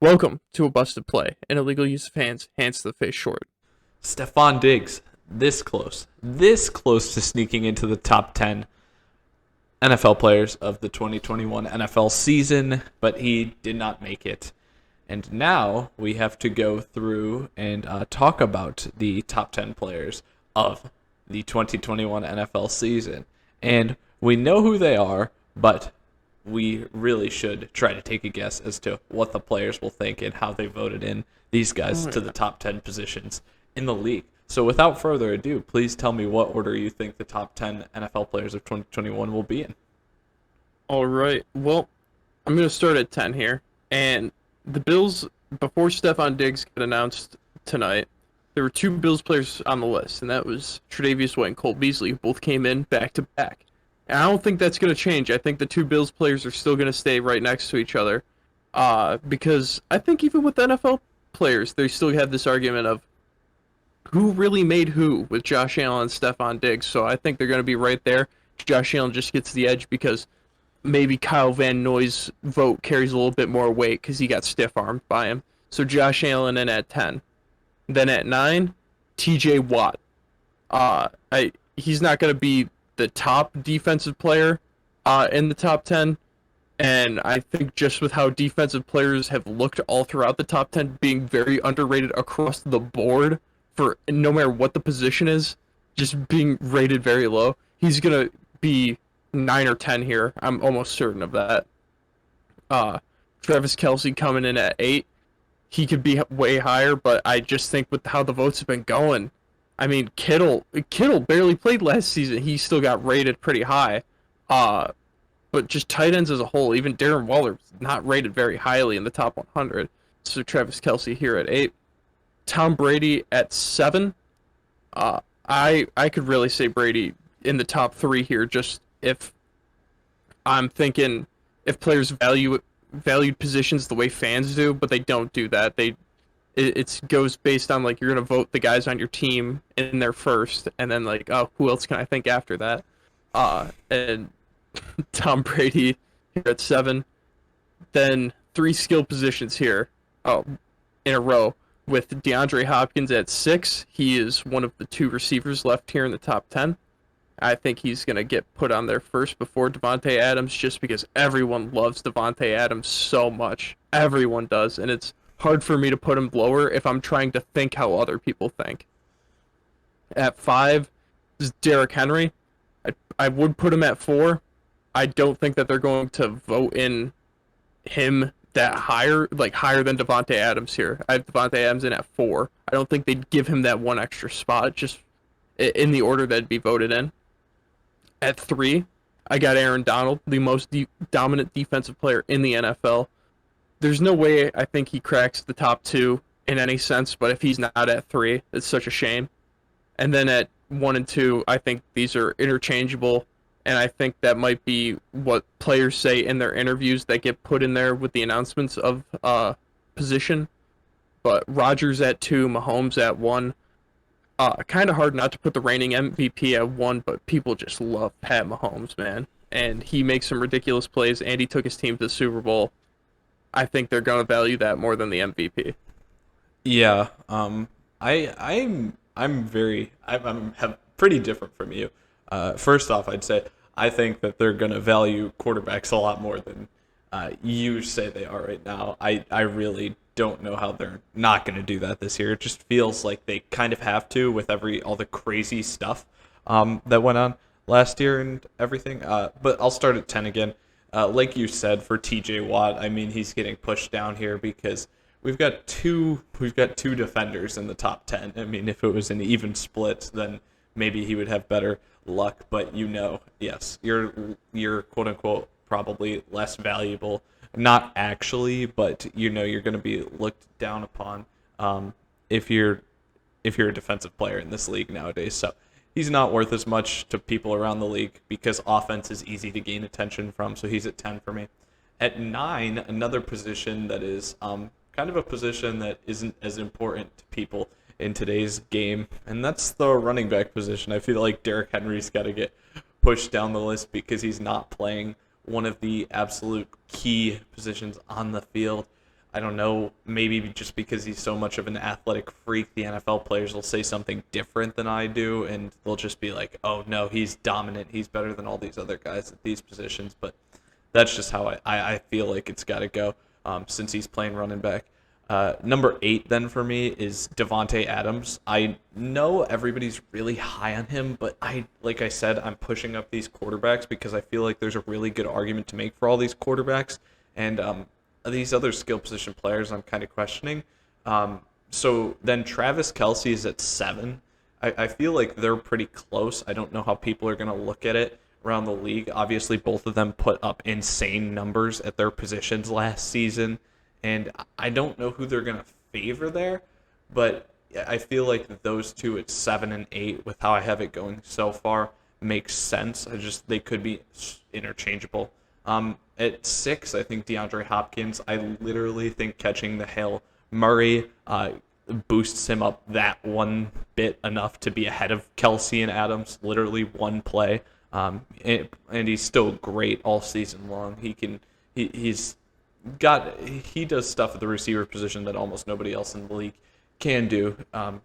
Welcome to a busted play. An illegal use of hands to the face short. Stephon Diggs, this close to sneaking into the top 10 NFL players of the 2021 NFL season, but he did not make it. And now we have to go through and talk about the top 10 players of the 2021 NFL season. And we know who they are, but we really should try to take a guess as to what the players will think and how they voted in these guys to the top 10 positions in the league. So without further ado, please tell me what order you think the top 10 NFL players of 2021 will be in. All right. Well, I'm going to start at 10 here. And the Bills, before Stephon Diggs got announced tonight, there were two Bills players on the list, and that was Tre'Davious White and Cole Beasley, who both came in back to back. And I don't think that's going to change. I think the two Bills players are still going to stay right next to each other. Because I think even with the NFL players, they still have this argument of who really made who with Josh Allen and Stephon Diggs. So I think they're going to be right there. Josh Allen just gets the edge because maybe Kyle Van Noy's vote carries a little bit more weight because he got stiff-armed by him. So Josh Allen in at 10. Then at 9, TJ Watt. He's not going to be the top defensive player in the top 10. And I think just with how defensive players have looked all throughout the top 10, being very underrated across the board for no matter what the position is, just being rated very low, he's going to be 9 or 10 here. I'm almost certain of that. Travis Kelsey coming in at 8. He could be way higher, but I just think with how the votes have been going, I mean, Kittle barely played last season. He still got rated pretty high. But just tight ends as a whole, even Darren Waller's not rated very highly in the top 100. So Travis Kelsey here at 8. Tom Brady at 7. I could really say Brady in the top 3 here, just if I'm thinking if players valued positions the way fans do, but they don't do that. It goes based on like you're gonna vote the guys on your team in there first, and then like, oh, who else can I think after that? And Tom Brady here at 7. Then 3 skill positions here, in a row with Deandre Hopkins at 6. He is one of the 2 receivers left here in the top 10. I think he's going to get put on there first before Davante Adams just because everyone loves Davante Adams so much. Everyone does, and it's hard for me to put him lower if I'm trying to think how other people think. At 5 is Derrick Henry. I would put him at 4. I don't think that they're going to vote in him that higher, like higher than Davante Adams here. I have Davante Adams in at 4. I don't think they'd give him that one extra spot just in the order that'd be voted in. At 3, I got Aaron Donald, the most dominant defensive player in the NFL. There's no way I think he cracks the top 2 in any sense, but if he's not at 3, it's such a shame. And then at 1 and 2, I think these are interchangeable, and I think that might be what players say in their interviews that get put in there with the announcements of position. But Rodgers at 2, Mahomes at 1. Kind of hard not to put the reigning MVP at 1, but people just love Pat Mahomes, man. And he makes some ridiculous plays, and he took his team to the Super Bowl. I think they're going to value that more than the MVP. Yeah, I'm pretty different from you. First off, I'd say I think that they're going to value quarterbacks a lot more than you say they are right now. I really don't know how they're not going to do that this year. It just feels like they kind of have to with all the crazy stuff that went on last year and everything. But I'll start at 10 again. Like you said, for TJ Watt, I mean, he's getting pushed down here because we've got two defenders in the top 10. I mean, if it was an even split, then maybe he would have better luck. But yes, you're quote unquote probably less valuable. Not actually, but you're going to be looked down upon if you're a defensive player in this league nowadays. So he's not worth as much to people around the league because offense is easy to gain attention from. So he's at 10 for me. At 9, another position that is kind of a position that isn't as important to people in today's game, and that's the running back position. I feel like Derrick Henry's got to get pushed down the list because he's not playing one of the absolute key positions on the field. I don't know, maybe just because he's so much of an athletic freak, the NFL players will say something different than I do, and they'll just be like, oh, no, he's dominant. He's better than all these other guys at these positions. But that's just how I feel like it's got to go since he's playing running back. Number 8 then for me is Davante Adams. I know everybody's really high on him, but like I said, I'm pushing up these quarterbacks because I feel like there's a really good argument to make for all these quarterbacks, and these other skill position players I'm kind of questioning. So then Travis Kelsey is at 7. I feel like they're pretty close. I don't know how people are going to look at it around the league. Obviously, both of them put up insane numbers at their positions last season. And I don't know who they're going to favor there, but I feel like those two at 7 and 8, with how I have it going so far, makes sense. They could be interchangeable. At 6, I think DeAndre Hopkins. I literally think catching the Hail Murray boosts him up that one bit enough to be ahead of Kelsey and Adams. Literally one play, and he's still great all season long. He does stuff at the receiver position that almost nobody else in the league can do,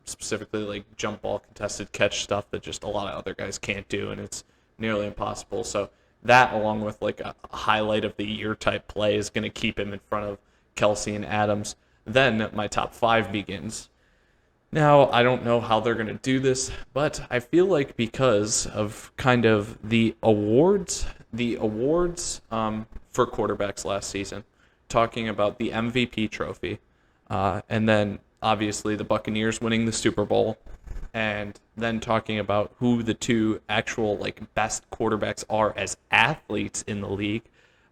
specifically like jump ball, contested catch stuff that just a lot of other guys can't do, and it's nearly impossible. So that, along with like a highlight of the year type play, is going to keep him in front of Kelsey and Adams. Then my top 5 begins. Now, I don't know how they're going to do this, but I feel like because of kind of the awards for quarterbacks last season, talking about the MVP trophy, and then obviously the Buccaneers winning the Super Bowl, and then talking about who the 2 actual like best quarterbacks are as athletes in the league,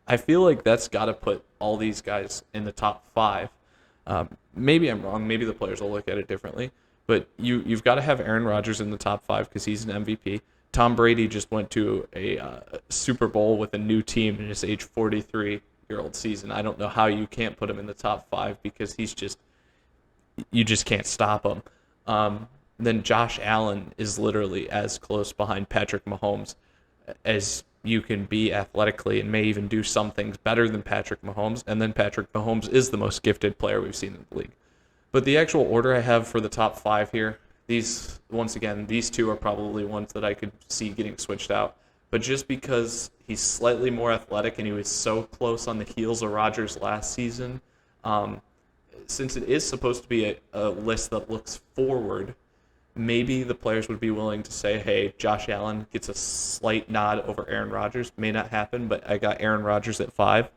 I feel like that's got to put all these guys in the top 5. Maybe I'm wrong. Maybe the players will look at it differently, but you've got to have Aaron Rodgers in the top 5 because he's an MVP. Tom Brady just went to a Super Bowl with a new team in his age 43-year-old season. I don't know how you can't put him in the top 5 because you just can't stop him. Then Josh Allen is literally as close behind Patrick Mahomes as you can be athletically, and may even do some things better than Patrick Mahomes. And then Patrick Mahomes is the most gifted player we've seen in the league. But the actual order I have for the top 5 here, these 2 are probably ones that I could see getting switched out. But just because he's slightly more athletic and he was so close on the heels of Rodgers last season, since it is supposed to be a list that looks forward, maybe the players would be willing to say, hey, Josh Allen gets a slight nod over Aaron Rodgers. May not happen, but I got Aaron Rodgers at 5,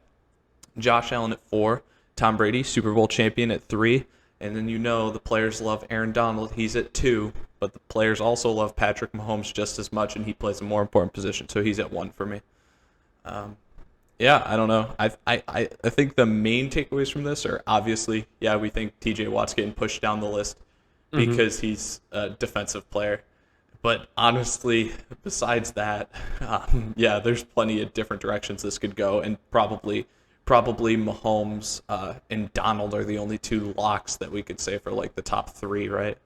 Josh Allen at 4, Tom Brady, Super Bowl champion, at 3, and then the players love Aaron Donald. He's at 2, but the players also love Patrick Mahomes just as much, and he plays a more important position, so he's at 1 for me. Yeah, I don't know. I think the main takeaways from this are obviously, we think TJ Watt's getting pushed down the list because he's a defensive player. But honestly, besides that, there's plenty of different directions this could go, and probably Mahomes and Donald are the only 2 locks that we could say for like the top 3, right?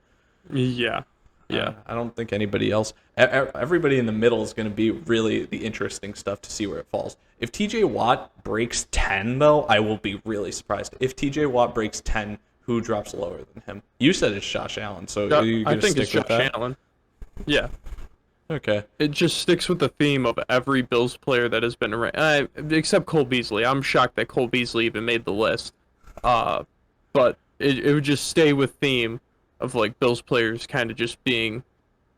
Yeah. I don't think anybody else. Everybody in the middle is going to be really the interesting stuff to see where it falls. If TJ Watt breaks 10, though, I will be really surprised. If TJ Watt breaks 10, who drops lower than him? You said it's Josh Allen, so are you going to stick with that? I think it's Josh Allen. Yeah. Okay. It just sticks with the theme of every Bills player that has been around, except Cole Beasley. I'm shocked that Cole Beasley even made the list. But it would just stay with theme of like Bills players kind of just being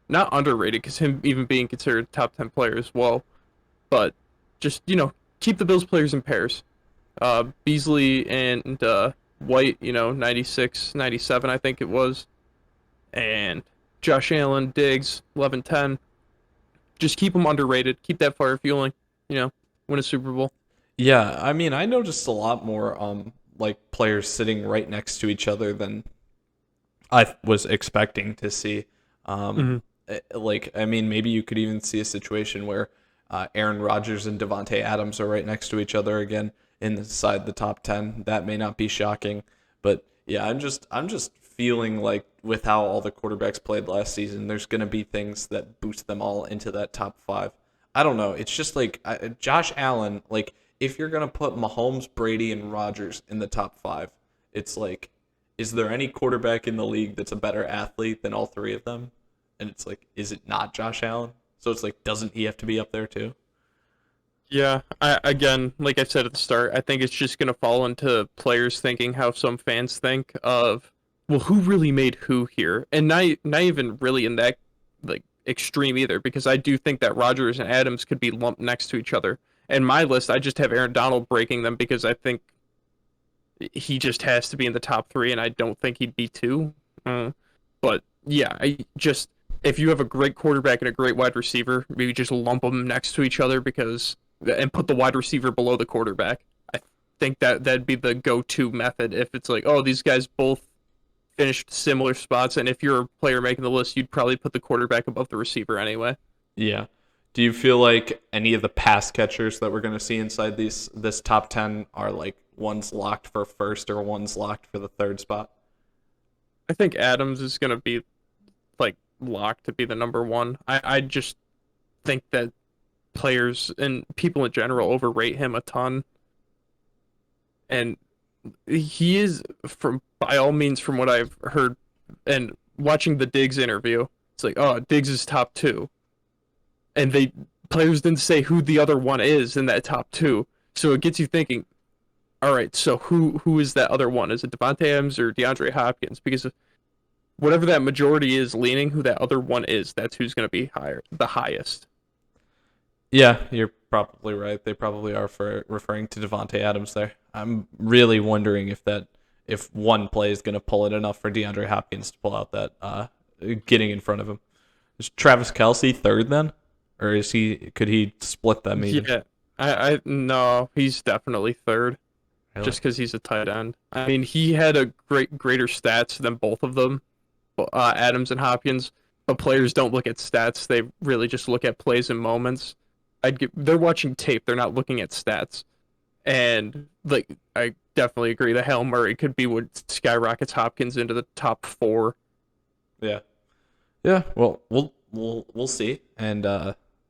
not underrated, because him even being considered top 10 player as well, but just keep the Bills players in pairs. Beasley and White, 96, 97 I think it was, and Josh Allen, Diggs, 11, 10. Just keep them underrated. Keep that fire fueling. Win a Super Bowl. Yeah, I mean, I noticed a lot more like players sitting right next to each other than I was expecting to see. Like, I mean, maybe you could even see a situation where Aaron Rodgers and Davante Adams are right next to each other again inside the top 10. That may not be shocking, but yeah, I'm just feeling like with how all the quarterbacks played last season, there's going to be things that boost them all into that top 5. I don't know. It's just like Josh Allen, like if you're going to put Mahomes, Brady, and Rodgers in the top 5, it's like, is there any quarterback in the league that's a better athlete than all three of them? And it's like, is it not Josh Allen? So it's like, doesn't he have to be up there too? Yeah, again, like I said at the start, I think it's just gonna fall into players thinking how some fans think of, well, who really made who here, and not even really in that like extreme either, because I do think that Rodgers and Adams could be lumped next to each other. In my list, I just have Aaron Donald breaking them because I think he just has to be in the top three, and I don't think he'd be two. But yeah, I just if you have a great quarterback and a great wide receiver, maybe just lump them next to each other because and put the wide receiver below the quarterback. I think that that'd be the go-to method if it's like, oh, these guys both finished similar spots, and if you're a player making the list, you'd probably put the quarterback above the receiver anyway. Yeah. Do you feel like any of the pass catchers that we're going to see inside this top 10 are like one's locked for first or one's locked for the third spot? I think Adams is gonna be like locked to be the number one. I just think that players and people in general overrate him a ton, and he is from by all means from what I've heard and watching the Diggs interview. It's like, oh, Diggs is top two, and they players didn't say who the other one is in that top two, so it gets you thinking. All right, so who is that other one? Is it Devontae Adams or DeAndre Hopkins? Because whatever that majority is leaning, who that other one is, that's who's going to be higher, the highest. Yeah, you're probably right. They probably are for referring to Devontae Adams there. I'm really wondering if one play is going to pull it enough for DeAndre Hopkins to pull out that getting in front of him. Is Travis Kelsey third then, or could he split them even? Yeah, I no, he's definitely third, Really? just because he's a tight end. I mean, he had a greater stats than both of them, Adams and Hopkins. But players don't look at stats; they really just look at plays and moments. They're watching tape; they're not looking at stats. And like, I definitely agree. The Hail Murray could be what skyrockets Hopkins into the top four. Yeah. Yeah. Well, we'll see. And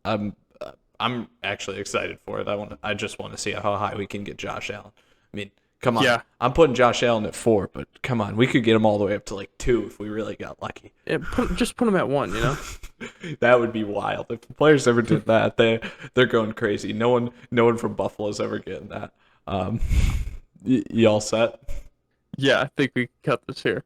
I'm actually excited for it. I just want to see how high we can get Josh Allen. I mean, come on. Yeah, I'm putting Josh Allen at 4, but come on, we could get him all the way up to like 2 if we really got lucky. just put him at one. You know. That would be wild. If the players ever did that, they're going crazy. No one from Buffalo's ever getting that. You all set? Yeah, I think we can cut this here.